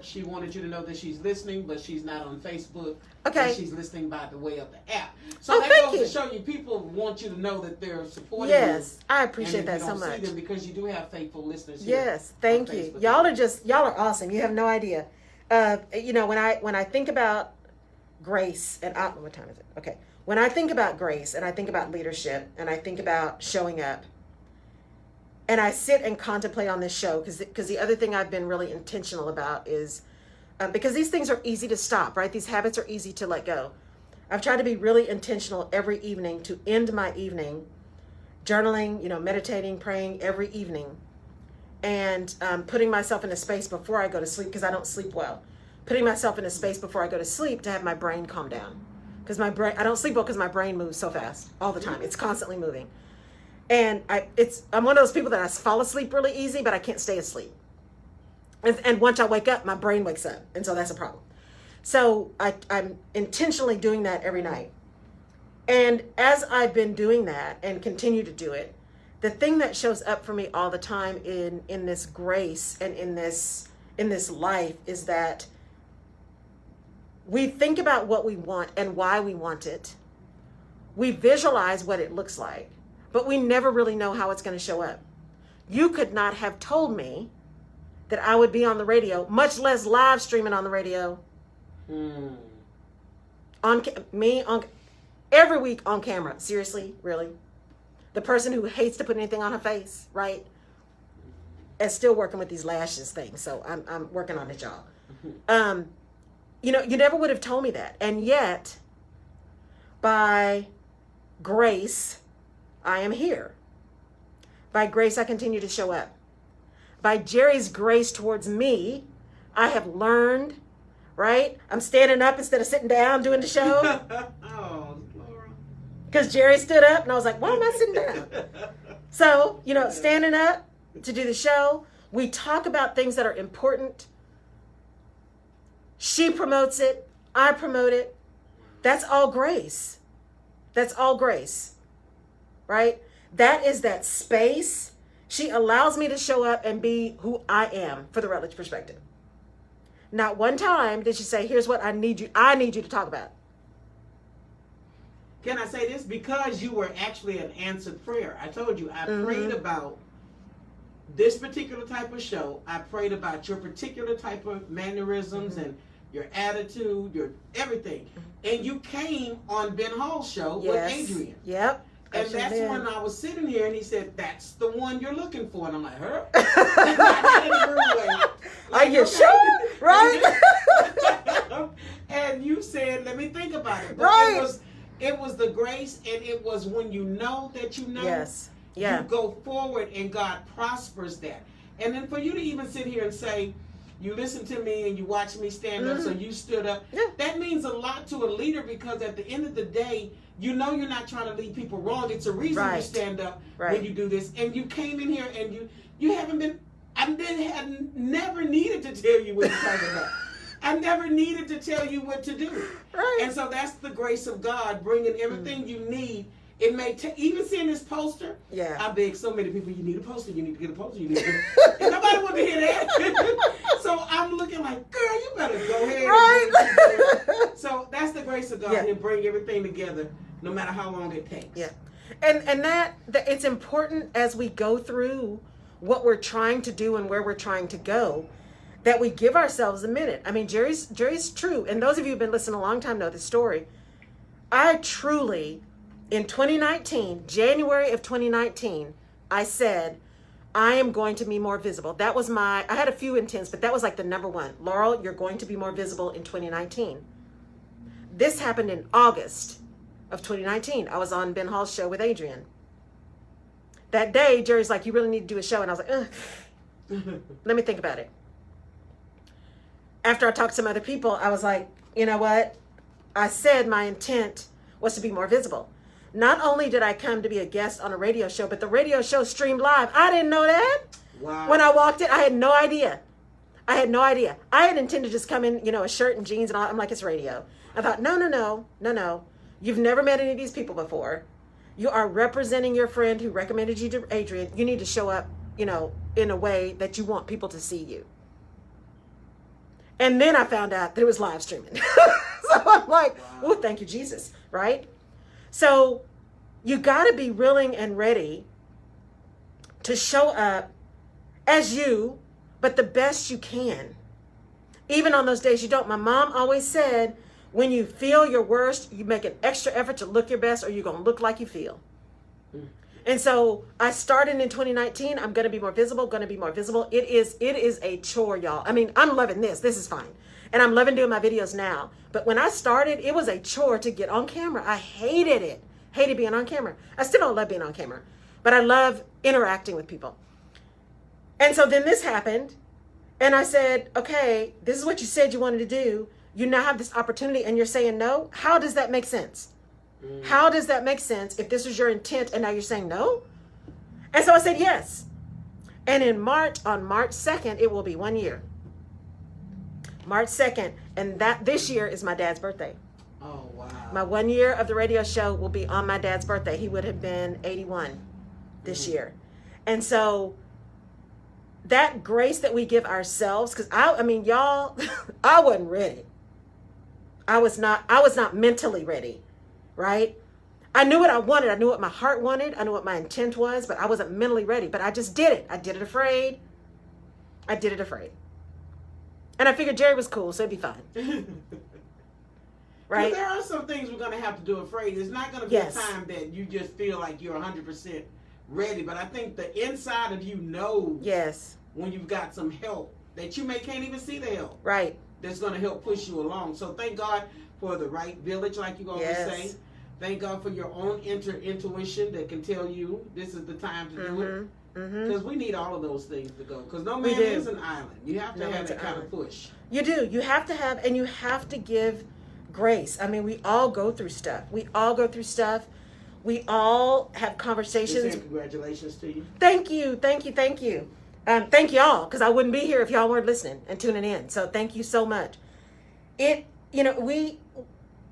she wanted you to know that she's listening, but she's not on Facebook. Okay. And she's listening by the way of the app. So that goes to show you, people want you to know that they're supporting you. Yes, I appreciate that so much. See them, because you do have faithful listeners. Yes, thank you. Y'all are awesome. You have no idea. When I think about grace, and what time is it? Okay. When I think about grace and I think about leadership and I think about showing up, and I sit and contemplate on this show, because the other thing I've been really intentional about is, because these things are easy to stop, right? These habits are easy to let go. I've tried to be really intentional every evening to end my evening journaling, meditating, praying every evening, and putting myself in a space before I go to sleep, because I don't sleep well. Putting myself in a space before I go to sleep to have my brain calm down. Because I don't sleep well because my brain moves so fast all the time. It's constantly moving. And I'm one of those people that I fall asleep really easy, but I can't stay asleep. And once I wake up, my brain wakes up. And so that's a problem. So I'm intentionally doing that every night. And as I've been doing that and continue to do it, the thing that shows up for me all the time in this grace and in this life is that we think about what we want and why we want it. We visualize what it looks like, but we never really know how it's going to show up. You could not have told me that I would be on the radio, much less live streaming on the radio. On every week on camera. Seriously, really? the person who hates to put anything on her face, right? And still working with these lashes things. So I'm working on it, y'all. You know, you never would have told me that. And yet, by grace, I am here. By grace, I continue to show up. By Jerry's grace towards me, I have learned, right? I'm standing up instead of sitting down doing the show. Oh, Laura. Because Jerry stood up and I was like, why am I sitting down? So, you know, standing up to do the show, we talk about things that are important. She promotes it. I promote it. That's all grace. That's all grace, right? That is that space. She allows me to show up and be who I am for the Rutledge perspective. Not one time did she say, here's what I need you to talk about. Can I say this? Because you were actually an answered prayer. I told you, I prayed about this particular type of show. I prayed about your particular type of mannerisms and your attitude, your everything. And you came on Ben Hall's show with Adrian. Yep. And that's when I was sitting here and he said, that's the one you're looking for. And I'm like, her? Not in a rude way. Are you sure? Right? And you said, let me think about it. But right. It was the grace, and it was when you know that you know. Yes. Yeah. You go forward and God prospers that. And then for you to even sit here and say, you listened to me and you watched me stand up, so you stood up. Yeah. That means a lot to a leader, because at the end of the day, you know you're not trying to lead people wrong. It's a reason you stand up when you do this. And you came in here and you haven't been, had never needed to tell you what you're talking about. I never needed to tell you what to do. Right. And so that's the grace of God bringing everything you need. It may even seeing this poster. Yeah. I beg so many people, you need a poster, you need to get a poster, you need to get a and nobody want to hear that. So I'm looking like, girl, you better go ahead. Right. So that's the grace of God. He'll bring everything together no matter how long it takes. Yeah. And that it's important as we go through what we're trying to do and where we're trying to go, that we give ourselves a minute. I mean, Jerry's true. And those of you who've been listening a long time know this story. I truly, in 2019, January of 2019, I said, I am going to be more visible. That was I had a few intents, but that was like the number one. Laurel, you're going to be more visible in 2019. This happened in August of 2019. I was on Ben Hall's show with Adrian. That day, Jerry's like, you really need to do a show. And I was like, ugh. Let me think about it. After I talked to some other people, I was like, you know what? I said my intent was to be more visible. Not only did I come to be a guest on a radio show, but the radio show streamed live. I didn't know that. Wow. When I walked in, I had no idea. I had intended to just come in, a shirt and jeans and all. I'm like, it's radio. I thought, no. You've never met any of these people before. You are representing your friend who recommended you to Adrian. You need to show up, in a way that you want people to see you. And then I found out that it was live streaming. So I'm like, oh, thank you, Jesus, right? So you got to be willing and ready to show up as you, but the best you can. Even on those days you don't. My mom always said, when you feel your worst, you make an extra effort to look your best, or you're going to look like you feel. And so I started in 2019. I'm going to be more visible, It is a chore, y'all. I mean, I'm loving this. This is fine. And I'm loving doing my videos now. But when I started, it was a chore to get on camera. I hated it. Hated being on camera. I still don't love being on camera, but I love interacting with people. And so then this happened. And I said, okay, this is what you said you wanted to do. You now have this opportunity and you're saying no. How does that make sense? How does that make sense if this was your intent and now you're saying no? And so I said yes. And on March 2nd, it will be 1 year. March 2nd. And this year is my dad's birthday. Oh, wow. My 1 year of the radio show will be on my dad's birthday. He would have been 81 this year. And so that grace that we give ourselves, because I mean, y'all, I wasn't ready. I was not mentally ready. Right? I knew what I wanted. I knew what my heart wanted. I knew what my intent was, but I wasn't mentally ready. But I just did it. I did it afraid. And I figured Jerry was cool, so it'd be fine. right? There are some things we're going to have to do afraid. It's not going to be Yes. a time that you just feel like you're 100% ready. But I think the inside of you knows Yes. when you've got some help that you can't even see the help. Right. That's going to help push you along. So thank God for the right village, like you always say. Thank God for your own intuition that can tell you this is the time to do it. Because we need all of those things to go. Because no man is an island. You have to have that kind of push. You do. You have to have, and you have to give grace. I mean, we all go through stuff. We all go through stuff. We all have conversations. Congratulations to you. Thank you. Thank you. Thank you. Thank y'all, because I wouldn't be here if y'all weren't listening and tuning in. So thank you so much.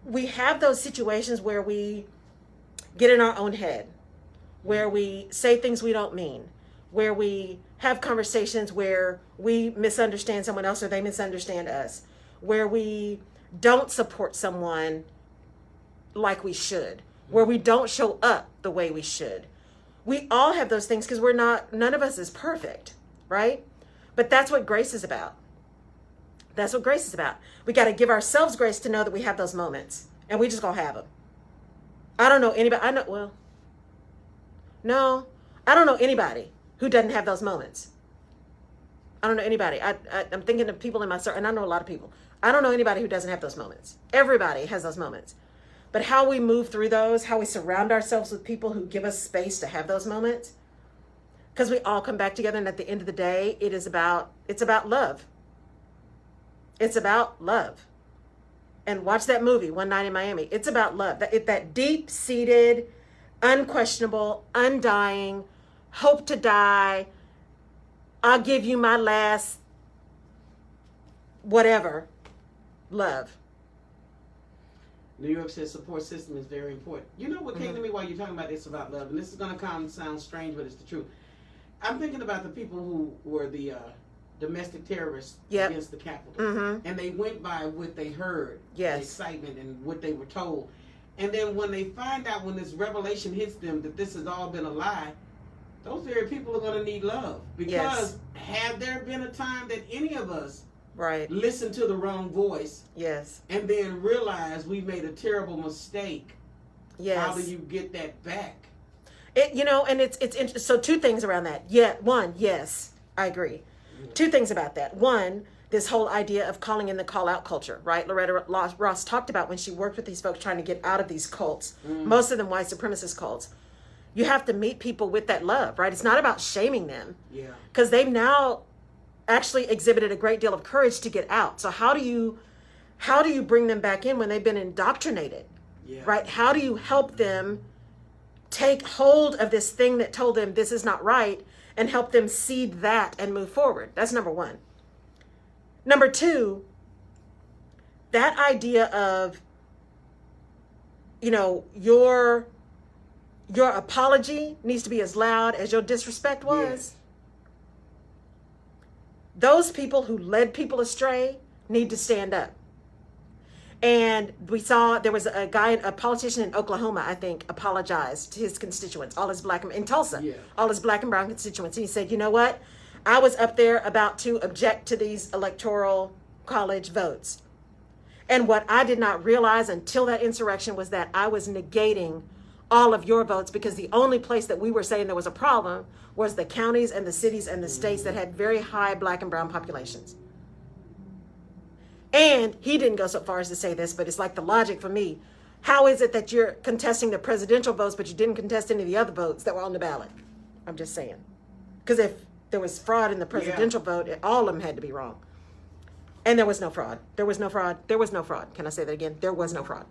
We have those situations where we get in our own head, where we say things we don't mean, where we have conversations where we misunderstand someone else or they misunderstand us, where we don't support someone like we should, where we don't show up the way we should. We all have those things because none of us is perfect, right? But that's what grace is about. That's what grace is about. We got to give ourselves grace to know that we have those moments, and we just gonna have them. I don't know anybody. I don't know anybody who doesn't have those moments. I don't know anybody. I'm thinking of people in my circle, and I know a lot of people. I don't know anybody who doesn't have those moments. Everybody has those moments. But how we move through those, how we surround ourselves with people who give us space to have those moments, because we all come back together, and at the end of the day, it's about love. It's about love. And watch that movie, One Night in Miami. It's about love. That deep-seated, unquestionable, undying, hope to die, I'll give you my last whatever, love. New York says support system is very important. You know what came to me while you're talking about this about love, and this is going to sound strange, but it's the truth. I'm thinking about the people who were the domestic terrorists against the Capitol. And they went by what they heard, the excitement and what they were told. And then when they find out, when this revelation hits them that this has all been a lie, those very people are going to need love. Because had there been a time that any of us listened to the wrong voice and then realized we made a terrible mistake, how do you get that back? And it's so two things around that. One, yes, I agree. Two things about that. One, this whole idea of calling in the call-out culture, right? Loretta Ross talked about when she worked with these folks trying to get out of these cults, most of them white supremacist cults. You have to meet people with that love, right? It's not about shaming them. Because they've now actually exhibited a great deal of courage to get out. So how do you bring them back in when they've been indoctrinated, right? How do you help them take hold of this thing that told them this is not right and help them seed that and move forward? That's number one. Number two, that idea of, your apology needs to be as loud as your disrespect was. Those people who led people astray need to stand up. And we saw there was a politician in Oklahoma, I think, apologized to his constituents, all his black, in Tulsa, all his black and brown constituents. And he said, you know what? I was up there about to object to these electoral college votes. And what I did not realize until that insurrection was that I was negating all of your votes, because the only place that we were saying there was a problem was the counties and the cities and the states that had very high black and brown populations. And he didn't go so far as to say this, but it's like the logic for me. How is it that you're contesting the presidential votes, but you didn't contest any of the other votes that were on the ballot? I'm just saying. Because if there was fraud in the presidential vote, all of them had to be wrong. And there was no fraud. There was no fraud. There was no fraud. Can I say that again? There was no fraud.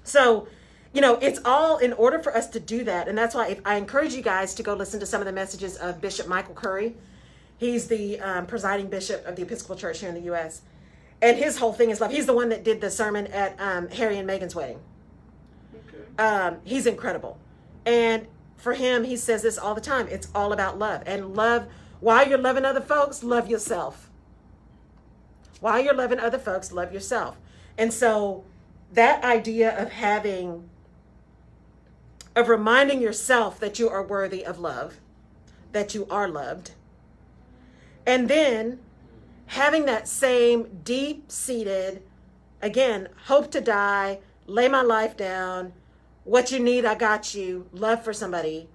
So, it's all in order for us to do that. And that's why I encourage you guys to go listen to some of the messages of Bishop Michael Curry. He's the presiding bishop of the Episcopal Church here in the U.S., and his whole thing is love. He's the one that did the sermon at Harry and Meghan's wedding. He's incredible. And for him, he says this all the time. It's all about love. And love, while you're loving other folks, love yourself. While you're loving other folks, love yourself. And so that idea of reminding yourself that you are worthy of love, that you are loved, and then having that same deep-seated, Again, hope to die, lay my life down, what you need, I got you, love for somebody.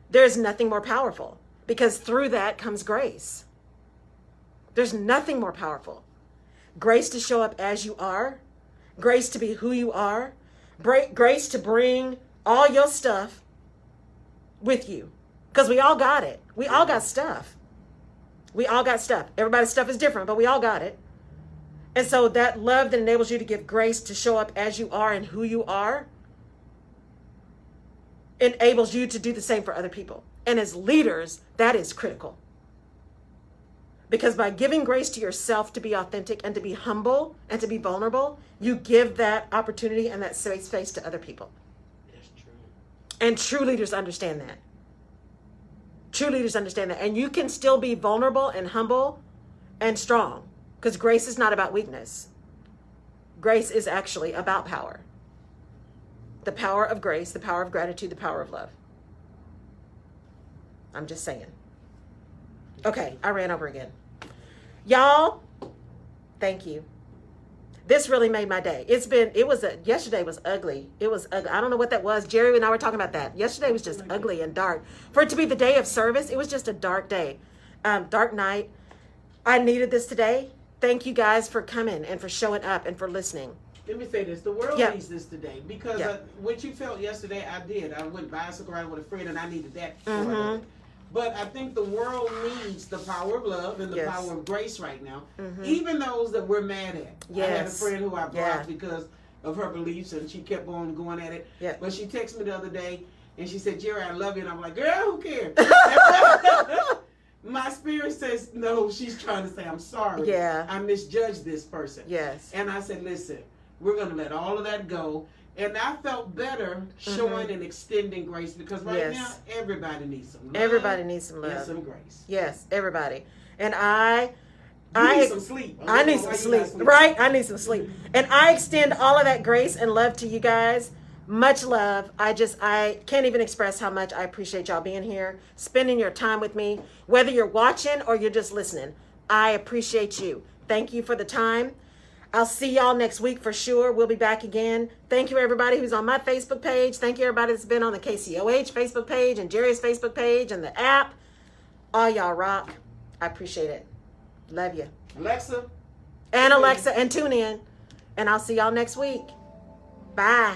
There's nothing more powerful, because through that comes grace. There's nothing more powerful. Grace to show up as you are, grace to be who you are, grace to bring all your stuff with you, because we all got it. We all got stuff. We all got stuff. Everybody's stuff is different, but we all got it. And so that love that enables you to give grace to show up as you are and who you are enables you to do the same for other people. And as leaders, that is critical. Because by giving grace to yourself to be authentic and to be humble and to be vulnerable, you give that opportunity and that safe space to other people. That's true. And true leaders understand that. True leaders understand that. And you can still be vulnerable and humble and strong, because grace is not about weakness. Grace is actually about power. The power of grace, the power of gratitude, the power of love. I'm just saying. Okay, I ran over again. Y'all, thank you. This really made my day. Yesterday was ugly. It was ugly. I don't know what that was. Jerry and I were talking about that. Yesterday was just ugly and dark. For it to be the day of service, it was just a dark day. Dark night. I needed this today. Thank you guys for coming and for showing up and for listening. Let me say this. The world needs this today, because what you felt yesterday, I did. I went bicycle riding with a friend, and I needed that. Mm-hmm. But I think the world needs the power of love and the power of grace right now. Mm-hmm. Even those that we're mad at. Yes. I had a friend who I blocked because of her beliefs, and she kept on going at it. Yeah. But she texted me the other day, and she said, Jerry, I love you. And I'm like, girl, who cares? My spirit says, no, she's trying to say, I'm sorry. Yeah. I misjudged this person. Yes. And I said, listen, we're going to let all of that go. And I felt better showing and extending grace, because right now, everybody needs some love. Everybody needs some love. And some grace. Yes, everybody. And You need some sleep. I need some sleep. Right? I need some sleep. And I extend all of that grace and love to you guys. Much love. I can't even express how much I appreciate y'all being here, spending your time with me, whether you're watching or you're just listening. I appreciate you. Thank you for the time. I'll see y'all next week for sure. We'll be back again. Thank you, everybody who's on my Facebook page. Thank you, everybody that's been on the KCOH Facebook page and Jerry's Facebook page and the app. All y'all rock. I appreciate it. Love you. Alexa. And Alexa, and tune in. And I'll see y'all next week. Bye.